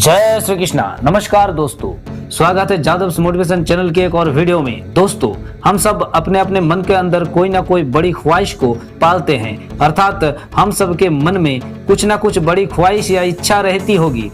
जय श्री कृष्णा। नमस्कार दोस्तों, स्वागत है जादव मोटिवेशन चैनल के एक और वीडियो में। दोस्तों, हम सब अपने अपने मन के अंदर कोई ना कोई बड़ी ख्वाहिश को पालते हैं, अर्थात हम सब के मन में कुछ ना कुछ बड़ी ख्वाहिश या इच्छा रहती होगी।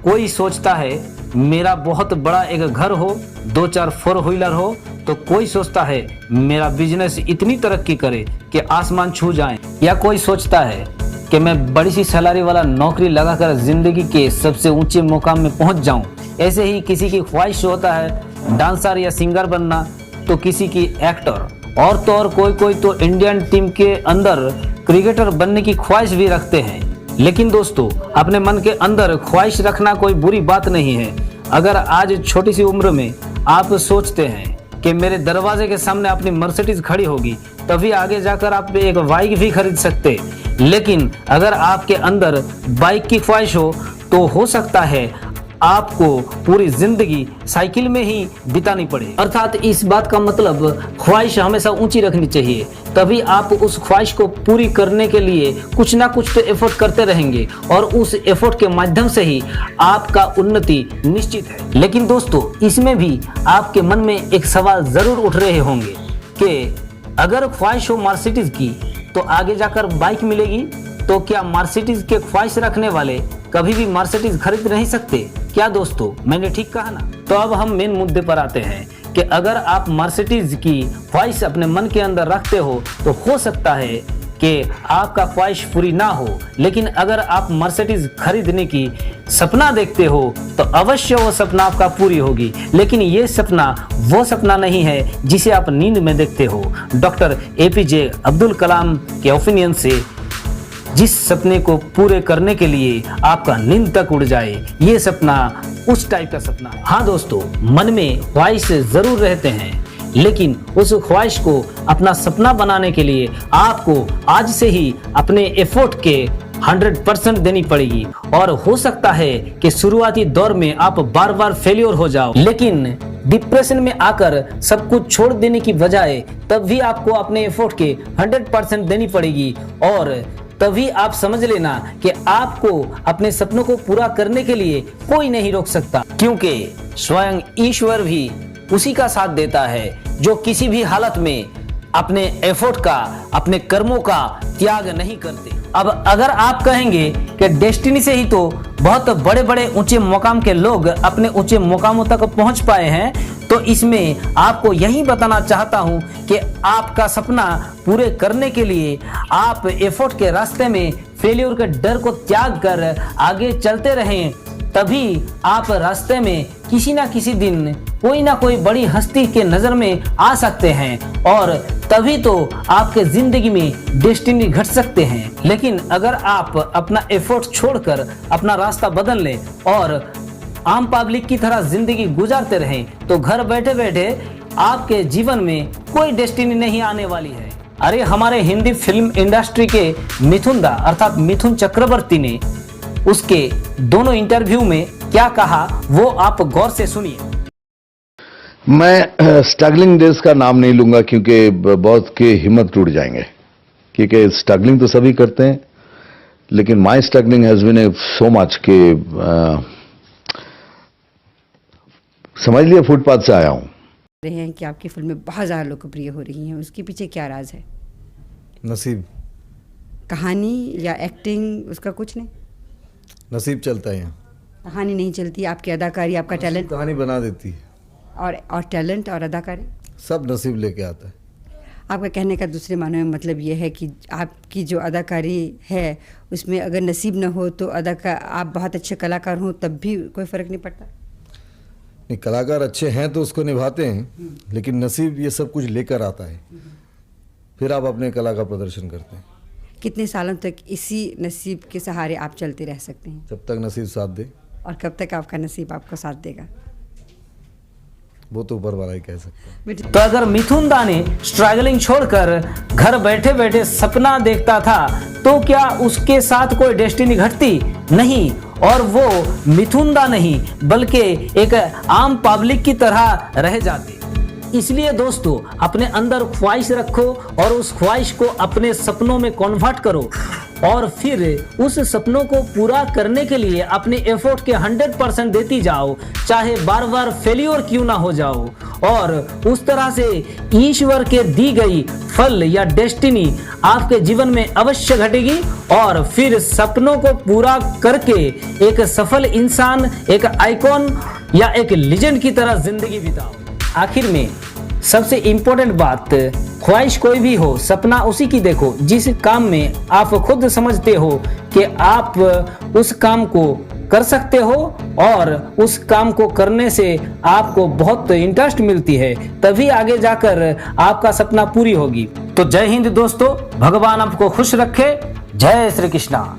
कोई सोचता है मेरा बहुत बड़ा एक घर हो, 2-4 4 व्हीलर हो, तो कोई सोचता है मेरा बिजनेस इतनी तरक्की करे कि आसमान छू जाए, या कोई सोचता है कि मैं बड़ी सी सैलरी वाला नौकरी लगाकर जिंदगी के सबसे ऊंचे मुकाम में पहुंच जाऊं। ऐसे ही किसी की ख्वाहिश होता है डांसर या सिंगर बनना, तो किसी की एक्टर, और तो और कोई तो इंडियन टीम के अंदर क्रिकेटर बनने की ख्वाहिश भी रखते हैं। लेकिन दोस्तों, अपने मन के अंदर ख्वाहिश रखना कोई बुरी बात नहीं है। अगर आज छोटी सी उम्र में आप सोचते हैं कि मेरे दरवाजे के सामने अपनी मर्सिडीज खड़ी होगी, तभी आगे जाकर आप एक बाइक भी खरीद सकते। लेकिन अगर आपके अंदर बाइक की ख्वाहिश हो, तो सकता है आपको पूरी जिंदगी साइकिल में ही बितानी पड़े। अर्थात इस बात का मतलब ख्वाहिश हमेशा ऊंची रखनी चाहिए, तभी आप उस ख्वाहिश को पूरी करने के लिए कुछ ना कुछ तो एफर्ट करते रहेंगे, और उस एफर्ट के माध्यम से ही आपका उन्नति निश्चित है। लेकिन दोस्तों, इसमें भी आपके मन में एक सवाल जरूर उठ रहे होंगे कि अगर ख्वाहिश हो मर्सिडीज की, तो आगे जाकर बाइक मिलेगी, तो क्या मर्सिडीज के ख्वाहिश रखने वाले कभी भी मर्सिडीज खरीद नहीं सकते क्या? दोस्तों, मैंने ठीक कहा ना? तो अब हम मेन मुद्दे पर आते हैं कि अगर आप मर्सिडीज की ख्वाहिश अपने मन के अंदर रखते हो सकता है कि आपका ख्वाहिश पूरी ना हो। लेकिन अगर आप मर्सिडीज खरीदने की सपना देखते हो, तो अवश्य वो सपना आपका पूरी होगी। लेकिन ये सपना वो सपना नहीं है जिसे आप नींद में देखते हो। डॉक्टर APJ अब्दुल कलाम के ओपिनियन से जिस सपने को पूरे करने के लिए आपका नींद तक उड़ जाए, ये सपना उस टाइप का सपना है। हाँ दोस्तों, मन में ख्वाहिश जरूर रहते हैं, लेकिन उस ख्वाहिश को अपना सपना बनाने के लिए आपको आज से ही अपने एफर्ट के 100% देनी पड़ेगी। और हो सकता है कि शुरुआती दौर में आप बार बार फेलियर हो जाओ, लेकिन डिप्रेशन में आकर सब कुछ छोड़ देने की बजाय तब भी आपको अपने एफर्ट के 100% देनी पड़ेगी। और तभी आप समझ लेना कि आपको अपने सपनों को पूरा करने के लिए कोई नहीं रोक सकता, क्योंकि स्वयं ईश्वर भी उसी का साथ देता है जो किसी भी हालत में अपने एफर्ट का, अपने कर्मों का त्याग नहीं करते। अब अगर आप कहेंगे कि डेस्टिनी से ही तो बहुत बड़े बड़े ऊंचे मुकाम के लोग अपने ऊंचे मुकामों तक पहुंच पाए हैं, तो इसमें आपको यही बताना चाहता हूं कि आपका सपना पूरे करने के लिए आप एफर्ट के रास्ते में फेलियर के डर को त्याग कर आगे चलते रहें। तभी आप रास्ते में किसी ना किसी दिन कोई ना कोई बड़ी हस्ती के नजर में आ सकते हैं, और तभी तो आपके जिंदगी में डेस्टिनी घट सकते हैं। लेकिन अगर आप अपना एफर्ट छोड़कर अपना रास्ता बदल लें और आम पब्लिक की तरह जिंदगी गुजारते रहें, तो घर बैठे बैठे आपके जीवन में कोई डेस्टिनी नहीं आने वाली है। अरे, हमारे हिंदी फिल्म इंडस्ट्री के मिथुन दा अर्थात मिथुन चक्रवर्ती ने उसके दोनों इंटरव्यू में क्या कहा, वो आप गौर से सुनिए। मैं स्ट्रगलिंग डेज का नाम नहीं लूंगा, क्योंकि बहुत के हिम्मत टूट जाएंगे, क्योंकि स्ट्रगलिंग तो सभी करते हैं, लेकिन my struggling has been so much के समझ लिया फुटपाथ से आया हूं। रहे हैं कि आपकी फिल्में बहुत ज़्यादा लोकप्रिय हो रही हैं, उसके पीछे क्या राज है? नसीब। कहानी या एक्टिंग, उसका कुछ नहीं? नसीब चलता है यहाँ, कहानी नहीं चलती, आपकी अदाकारी, आपका टैलेंट कहानी बना देती है। और टैलेंट और अदाकारी सब नसीब लेके आता है। आपका कहने का दूसरे मानों में मतलब ये है कि आपकी जो अदाकारी है उसमें अगर नसीब न हो तो आप बहुत अच्छे कलाकार हों तब भी कोई फ़र्क नहीं पड़ता? नहीं, कलाकार अच्छे हैं तो उसको निभाते हैं, लेकिन नसीब ये सब कुछ लेकर आता है, फिर आप अपने कला का प्रदर्शन करते हैं। कितने सालों तक इसी नसीब के सहारे आप चलते रह सकते हैं? जब तक नसीब साथ दे। और कब तक आपका नसीब आपको साथ देगा? वो तो ऊपर वाला ही कह सकता है। तो अगर मिथुन दा ने स्ट्रगलिंग छोड़कर घर बैठे बैठे सपना देखता था, तो क्या उसके साथ कोई डेस्टिनी घटती? नहीं। और वो मिथुन दा नहीं बल्कि एक आम पब्लिक की तरह रह जाते। इसलिए दोस्तों, अपने अंदर ख्वाहिश रखो और उस ख्वाहिश को अपने सपनों में कन्वर्ट करो। और फिर उस सपनों को पूरा करने के लिए अपने एफर्ट के 100% देती जाओ, चाहे बार बार फेलियर क्यों ना हो जाओ, और उस तरह से ईश्वर के दी गई फल या डेस्टिनी आपके जीवन में अवश्य घटेगी और फिर सपनों को पूरा करके एक सफल इंसान, एक आइकॉन या एक लेजेंड की तरह जिंदगी बिताओ। आखिर में सबसे इंपॉर्टेंट बात, ख्वाहिश कोई भी हो, सपना उसी की देखो जिस काम में आप खुद समझते हो कि आप उस काम को कर सकते हो और उस काम को करने से आपको बहुत इंटरेस्ट मिलती है, तभी आगे जाकर आपका सपना पूरी होगी। तो जय हिंद दोस्तों, भगवान आपको खुश रखे। जय श्री कृष्णा।